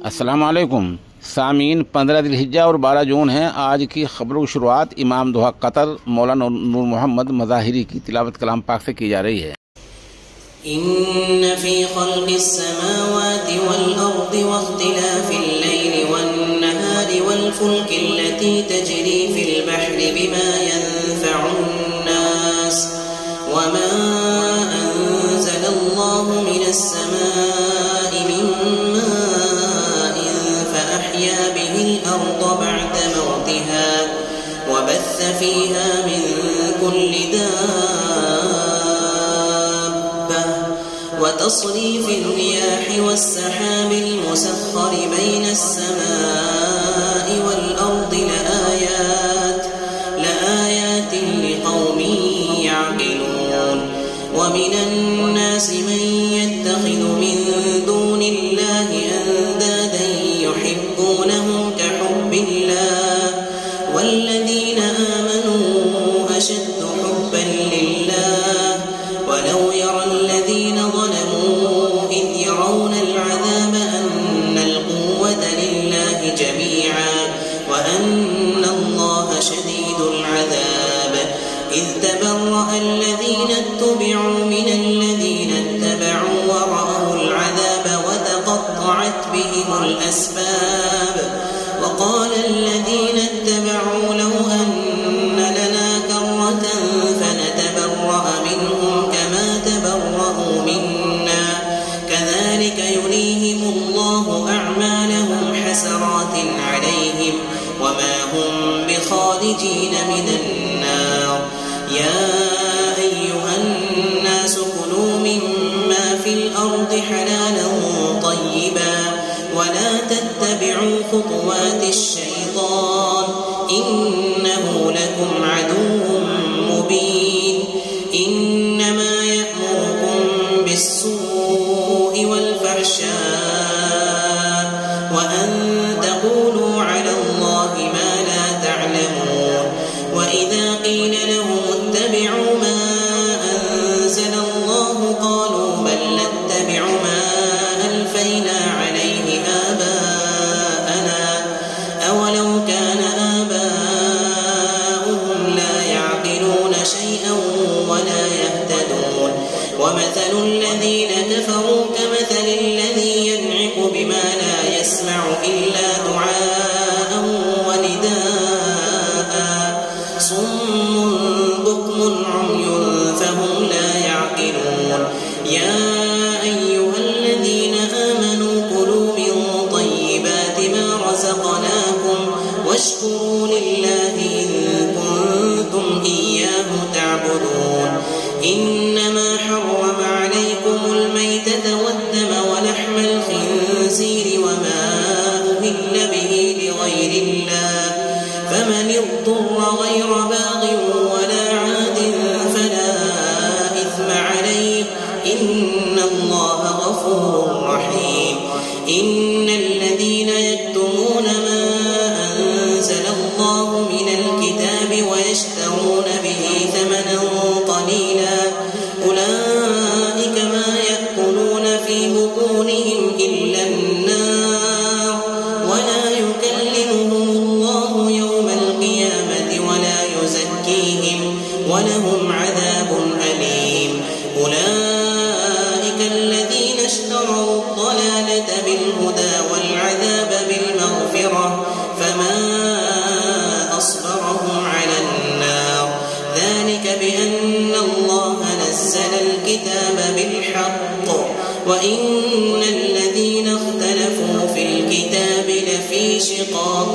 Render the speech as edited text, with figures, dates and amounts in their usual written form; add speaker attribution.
Speaker 1: अस्सलामु अलैकुम सामीन। 15 ज़िलहिज्जा और 12 जून है। आज की खबरों की शुरुआत इमाम दुआ कतर मौलाना नूर मोहम्मद मज़ाहिरी की तिलावत कलाम पाक से की जा रही है।
Speaker 2: इन्न फी खल्क़िस समावाति वल अर्दि वख्तिलाफिल लैलि वन नहारि वल फुल्कि allati तजरी फिल बहरि बिमा यनफ़उन नास वमा अंज़लल्लाहु मिनस समाइ मिन माइन फअहया बिहिल अर्द बअद मौतिहा वबस्स फीहा मिन कुल्लि وتصريف الرياح والسحاب المسخر بين السماء والأرض لآيات لقوم يعقلون ومن الناس من يتخذ من دون الله أندادا يحبونهم كحب الله والذين آمنوا أشد حبا لله ولو يرى الذين ظلموا إذ يرون العذاب أن القوة لله جميعا وأن الله شديد العذاب إذ تبرأ الذين اتبعوا من الذين اتبعوا ورأوا العذاب وتقطعت بهم الأسباب وقال الذين اتبعوا لو أن لنا كرة فنتبرأ منهم كما تبرأوا منا كذلك يريهم الله أعمالهم حسرات عليهم وما هم بخارجين من النار يا أيها الناس كلوا مما في الأرض حلالا طيبا ولا تتبعوا خطوات الشيطان إنه لكم عدو مبين إنما يأمركم بالسوء والفحشاء وأن تقولوا على الله ما لا تعلمون وإذا قيل لهم اتبعوا ما أنزل الله قالوا بل نتبع ما ألفينا عليه آباءنا أولو كان آباؤهم لا يعقلون شيئا ولا يهتدون ومثل الذين كفروا كمثل الذي ينعق بما لا يسمع إلا دعاء ونداء صم بكم عمي فهم لا يعقلون يا أيها الذين آمنوا كلوا من طيبات ما رزقناكم واشكروا لله إن كنتم إياه تعبدون إنما حرم عليكم الميتة والدم ولحم الخنزير وما أهل به لغير الله فمن اضطر غير باغ ولا عاد فلا إثم عليه إن الله غفور رحيم إن الذين يكتمون ما أنزل الله من الكتاب ويشترون به ثمنا قليلا أولئك ما يأكلون في بطونهم إلا النار ولا يكلمهم الله يوم القيامة ولا يزكيهم ولهم عذاب أليم أولئك الذين اشتروا الضلالة بالهدى والعذاب بالمغفرة فما أصبرهم على النار ذلك بأن الله نزل الكتاب بالحق وإن الذين اختلفوا في الكتاب لفي شقاق